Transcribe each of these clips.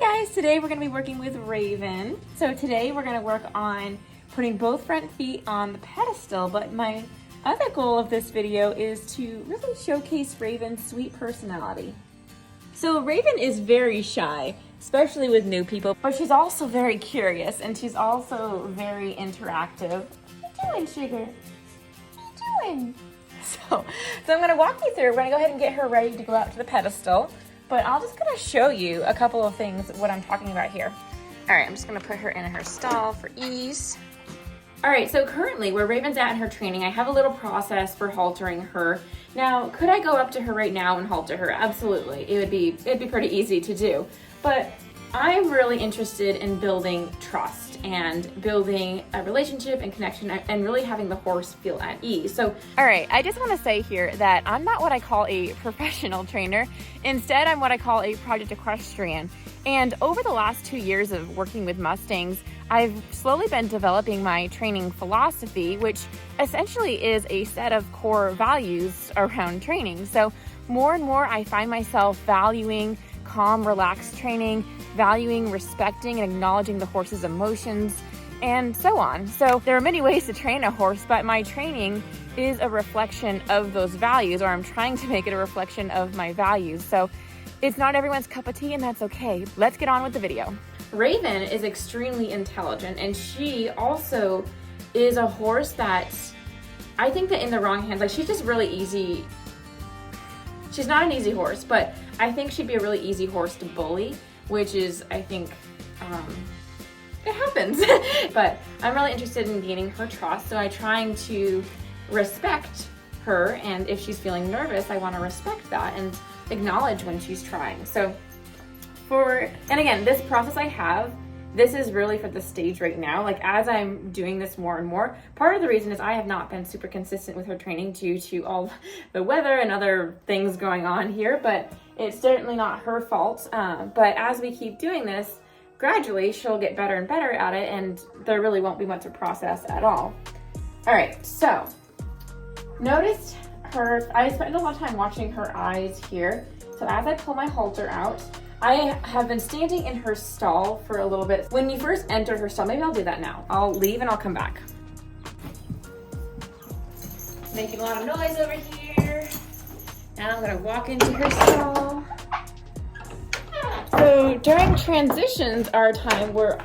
Guys, today we're going to be working with Raven. So today we're going to work on putting both front feet on the pedestal, but my other goal of this video is to really showcase Raven's sweet personality. So Raven is very shy, especially with new people, but she's also very curious and she's also very interactive. What are you doing, sugar? What are you doing? So I'm going to walk you through. We're going to go ahead and get her ready to go out to the pedestal. But I'm just gonna show you a couple of things, what I'm talking about here. All right, I'm just gonna put her in her stall for ease. All right, so currently where Raven's at in her training, I have a little process for haltering her. Now, could I go up to her right now and halter her? Absolutely, it'd be pretty easy to do. But I'm really interested in building trust and building a relationship and connection and really having the horse feel at ease. So, all right, I just want to say here that I'm not what I call a professional trainer. Instead, I'm what I call a project equestrian. And over the last 2 years of working with Mustangs, I've slowly been developing my training philosophy, which essentially is a set of core values around training. So more and more, I find myself valuing calm, relaxed training, valuing, respecting, and acknowledging the horse's emotions, and so on. So there are many ways to train a horse, but my training is a reflection of those values, or I'm trying to make it a reflection of my values. So it's not everyone's cup of tea, and that's okay. Let's get on with the video. Raven is extremely intelligent, and she also is a horse that I think that in the wrong hands, like she's just really easy. She's not an easy horse, but I think she'd be a really easy horse to bully, which is, I think, it happens. But I'm really interested in gaining her trust, so I'm trying to respect her, and if she's feeling nervous, I want to respect that and acknowledge when she's trying. So and again, this process I have, this is really for the stage right now. Like as I'm doing this more and more, part of the reason is I have not been super consistent with her training due to all the weather and other things going on here, but it's certainly not her fault. But as we keep doing this, gradually she'll get better and better at it, and there really won't be much of a process at all. All right, so notice her, I spend a lot of time watching her eyes here. So as I pull my halter out, I have been standing in her stall for a little bit. When you first enter her stall, maybe I'll do that now. I'll leave and I'll come back. Making a lot of noise over here. Now I'm gonna walk into her stall. So during transitions are a time where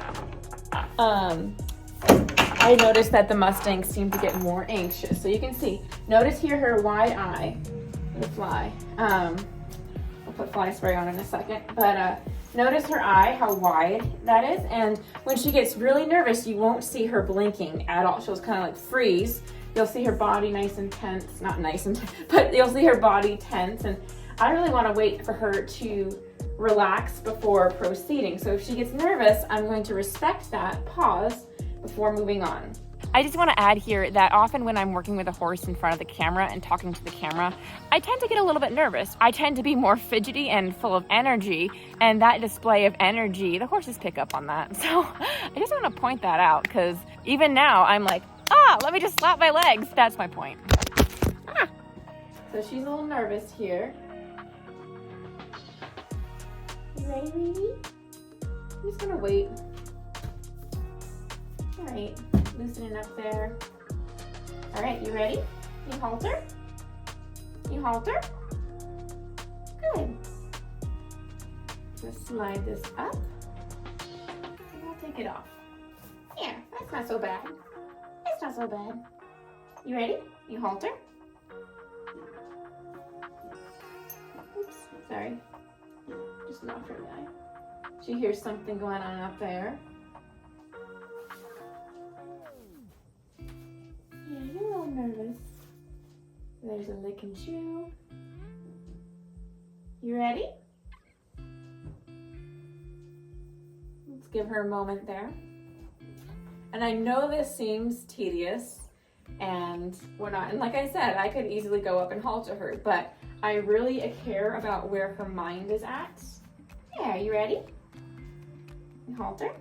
I noticed that the Mustangs seem to get more anxious. So you can see, notice here her wide eye, the fly. I'll put fly spray on in a second, but notice her eye, how wide that is, and when she gets really nervous, you won't see her blinking at all. She'll just kind of like freeze. You'll see her body nice and tense, not nice and tense, but you'll see her body tense, and I really want to wait for her to relax before proceeding. So if she gets nervous, I'm going to respect that pause before moving on. I just want to add here that often when I'm working with a horse in front of the camera and talking to the camera, I tend to get a little bit nervous. I tend to be more fidgety and full of energy, and that display of energy, the horses pick up on that. So I just want to point that out, because even now I'm like, let me just slap my legs. That's my point. So she's a little nervous here. You ready, baby? I'm just gonna wait. All right. Loosening up there. All right, you ready? You halter? You halter? Good. Just slide this up, and I'll take it off. Yeah, that's not so bad. It's not so bad. You ready? You halter? Oops, sorry. Just knocked her eye. She hears something going on up there. Yeah, you're a little nervous. There's a lick and chew. You ready? Let's give her a moment there. And I know this seems tedious and whatnot. And like I said, I could easily go up and halter her, but I really care about where her mind is at. Yeah, you ready? You halter.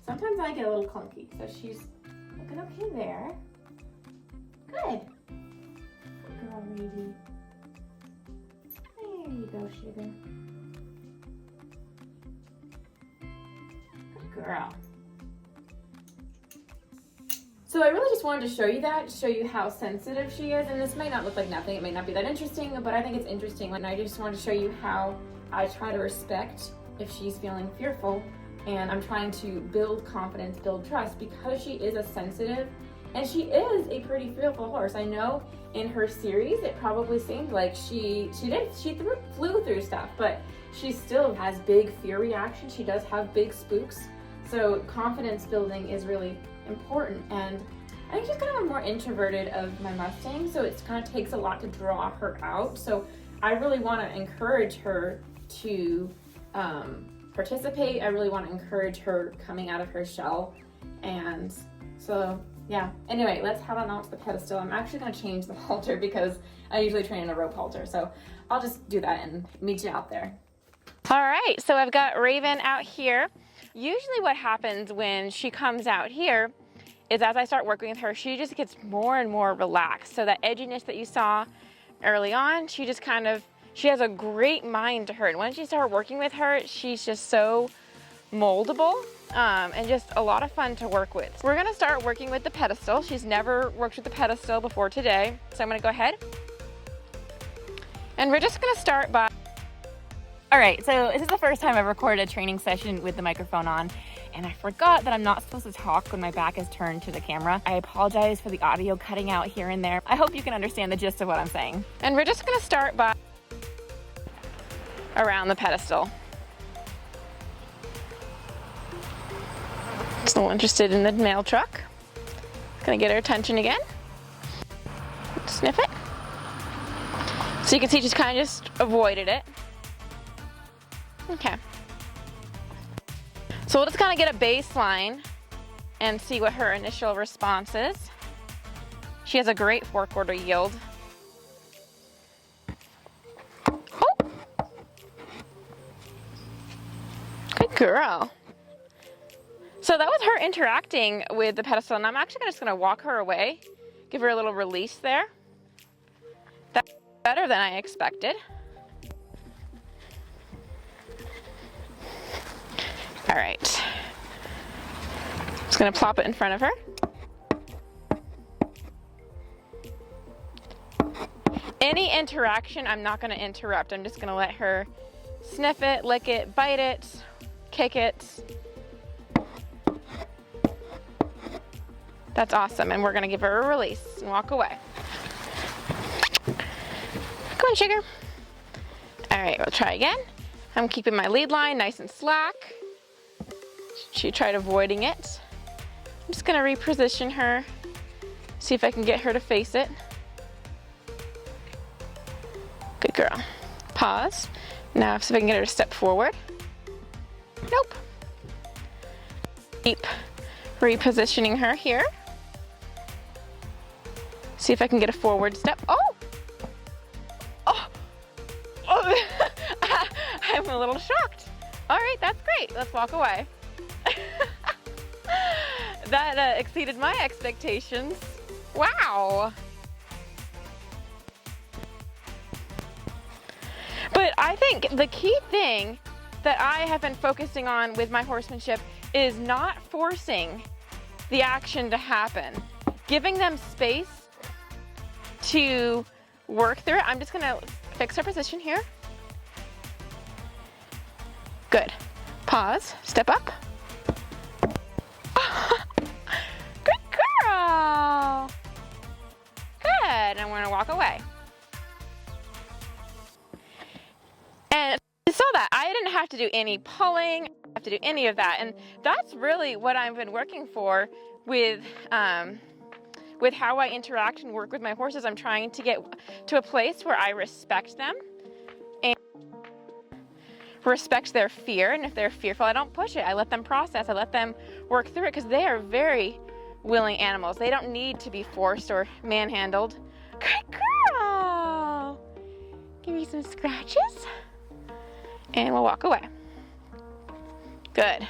Sometimes I get a little clunky, so she's looking okay there. Good. Good girl, baby. There you you go, sugar. Good girl. So I really just wanted to show you that, show you how sensitive she is, and this might not look like nothing, it may not be that interesting, but I think it's interesting, and I just wanted to show you how I try to respect if she's feeling fearful, and I'm trying to build confidence, build trust, because she is a sensitive, and she is a pretty fearful horse. I know in her series, it probably seemed like she flew through stuff, but she still has big fear reactions. She does have big spooks, so confidence building is really important. And I think she's kind of a more introverted of my Mustang, so it kind of takes a lot to draw her out. So I really want to encourage her to participate. I really want to encourage her coming out of her shell. And so yeah, anyway, let's head on out to the pedestal. I'm actually going to change the halter because I usually train in a rope halter, so I'll just do that and meet you out there. All right, so I've got Raven out here. Usually what happens when she comes out here is as I start working with her, she just gets more and more relaxed. So that edginess that you saw early on, she has a great mind to her. And once you start working with her, she's just so moldable and just a lot of fun to work with. We're gonna start working with the pedestal. She's never worked with the pedestal before today. So I'm gonna go ahead. And we're just gonna start by all right, so this is the first time I've recorded a training session with the microphone on, and I forgot that I'm not supposed to talk when my back is turned to the camera. I apologize for the audio cutting out here and there. I hope you can understand the gist of what I'm saying. And we're just gonna start by around the pedestal. Still interested in the mail truck. Gonna get her attention again. Sniff it. So you can see she's kind of just avoided it. Okay. So we'll just kind of get a baseline and see what her initial response is. She has a great forequarter yield. Oh! Good girl. So that was her interacting with the pedestal, and I'm actually just going to walk her away, give her a little release there. That's better than I expected. All right, just gonna plop it in front of her. Any interaction, I'm not gonna interrupt. I'm just gonna let her sniff it, lick it, bite it, kick it. That's awesome, and we're gonna give her a release and walk away. Come on, sugar. All right, we'll try again. I'm keeping my lead line nice and slack. She tried avoiding it. I'm just gonna reposition her, see if I can get her to face it. Good girl. Pause. Now see if I can get her to step forward. Nope. Keep repositioning her here. See if I can get a forward step. Oh! Oh! Oh! I'm a little shocked. All right, that's great. Let's walk away. That exceeded my expectations. Wow. But I think the key thing that I have been focusing on with my horsemanship is not forcing the action to happen. Giving them space to work through it. I'm just gonna fix her position here. Good. Pause, step up. Good girl. Good, and we're gonna walk away. And you saw that, I didn't have to do any pulling, I didn't have to do any of that. And that's really what I've been working for with how I interact and work with my horses. I'm trying to get to a place where I respect them and respect their fear. And if they're fearful, I don't push it. I let them process. I let them work through it because they are very willing animals. They don't need to be forced or manhandled. Good girl. Give me some scratches and we'll walk away. Good.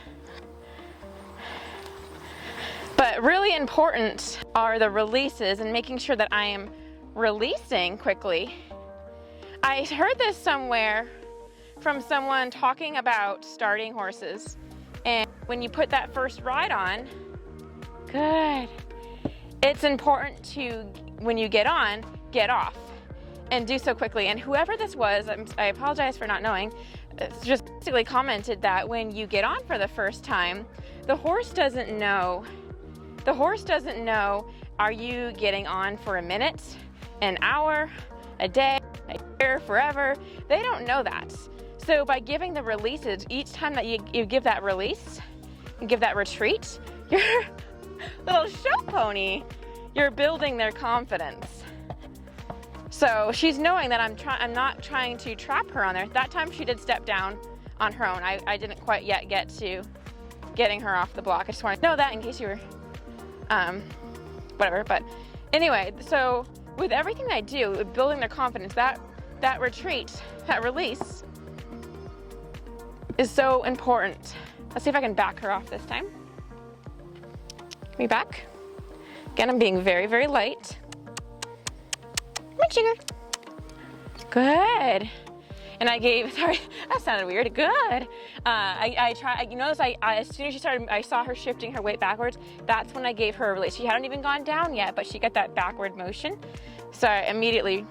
But really important are the releases and making sure that I am releasing quickly. I heard this somewhere from someone talking about starting horses, and when you put that first ride on, good, it's important to, when you get on, get off and do so quickly. And whoever this was, I apologize for not knowing, just basically commented that when you get on for the first time, the horse doesn't know, are you getting on for a minute, an hour, a day, a year, forever? They don't know that. So by giving the releases, each time that you give that release, and give that retreat, your little show pony, you're building their confidence. So she's knowing that I'm not trying to trap her on there. That time she did step down on her own. I didn't quite yet get to getting her off the block. I just wanted to know that in case you were, whatever. But anyway, so with everything I do, with building their confidence, that retreat, that release is so important. Let's see if I can back her off this time. Give me back. Again, I'm being very, very light. Come on, sugar. Good. And I gave, sorry, that sounded weird. Good. You notice as soon as she started, I saw her shifting her weight backwards. That's when I gave her a release. She hadn't even gone down yet, but she got that backward motion. So I immediately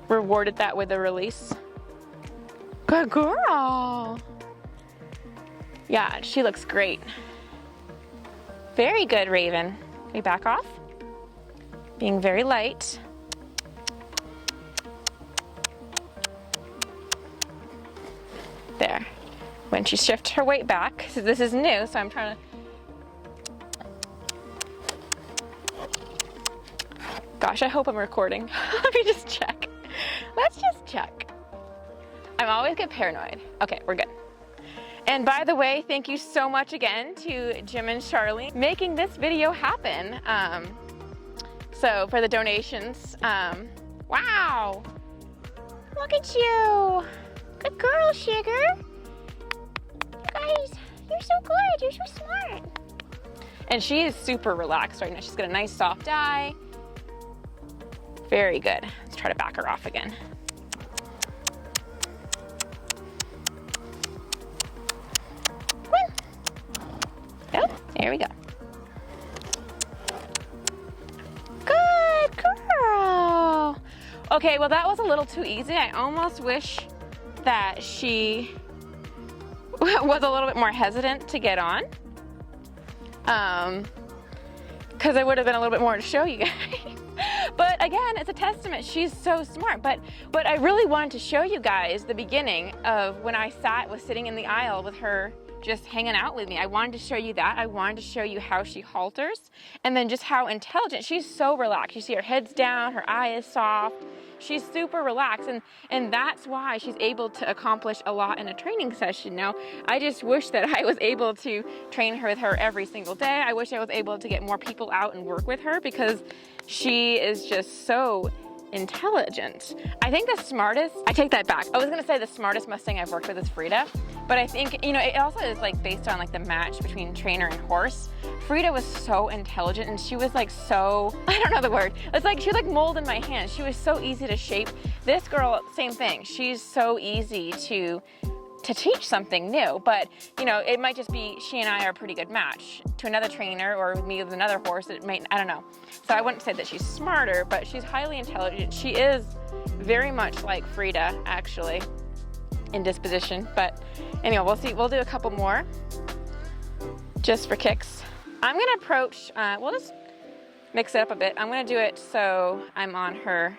rewarded that with a release. Good girl. Yeah, she looks great. Very good, Raven. Can we back off? Being very light. There. When she shifts her weight back, so this is new, so I'm trying to. Gosh, I hope I'm recording. Let me just check. Let's just check. I always get paranoid. Okay, we're good. And by the way, thank you so much again to Jim and Charlene making this video happen. So for the donations, wow, look at you. Good girl, Sugar. Guys, you're so good, you're so smart. And she is super relaxed right now. She's got a nice soft eye. Very good. Let's try to back her off again. Oh, there we go. Good girl. Okay, well that was a little too easy. I almost wish that she was a little bit more hesitant to get on. Because I would have been a little bit more to show you guys. But again, it's a testament. She's so smart. But I really wanted to show you guys the beginning of when I was sitting in the aisle with her just hanging out with me. I wanted to show you that. I wanted to show you how she halters and then just how intelligent. She's so relaxed. You see her head's down, her eye is soft. She's super relaxed, and that's why she's able to accomplish a lot in a training session. Now, I just wish that I was able to train her with her every single day. I wish I was able to get more people out and work with her because she is just so intelligent. I think the smartest, I take that back. I was gonna say the smartest Mustang I've worked with is Frida, but I think, you know, it also is like based on like the match between trainer and horse. Frida was so intelligent and she was like so, I don't know the word. It's like, she was like mold in my hands. She was so easy to shape. This girl, same thing. She's so easy to teach something new, but you know, it might just be she and I are a pretty good match. To another trainer or with me with another horse, it might, I don't know. So I wouldn't say that she's smarter, but she's highly intelligent. She is very much like Frida, actually, in disposition. But anyway, we'll see. We'll do a couple more just for kicks. I'm gonna approach, we'll just mix it up a bit. I'm gonna do it so I'm on her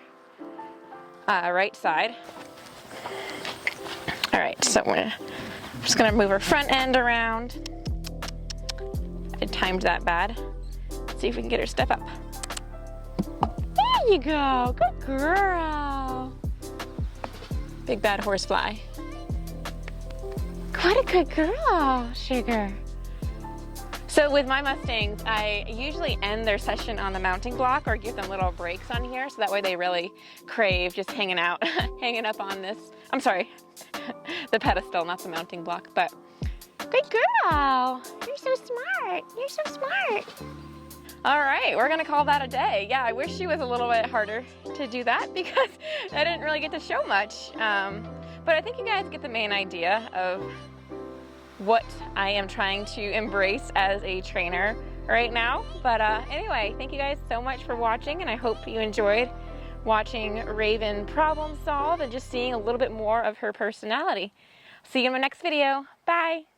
right side. All right, so I'm just gonna move her front end around. I timed that bad. Let's see if we can get her step up. There you go, good girl. Big bad horsefly. What a good girl, Sugar. So with my Mustangs, I usually end their session on the mounting block or give them little breaks on here, so that way they really crave just hanging out, hanging up on this. I'm sorry, the pedestal, not the mounting block, but good girl. You're so smart. You're so smart. All right, we're gonna call that a day. Yeah, I wish she was a little bit harder to do that because I didn't really get to show much. But I think you guys get the main idea of what I am trying to embrace as a trainer right now. But anyway, thank you guys so much for watching, and I hope you enjoyed watching Raven problem solve and just seeing a little bit more of her personality. See you in my next video. Bye.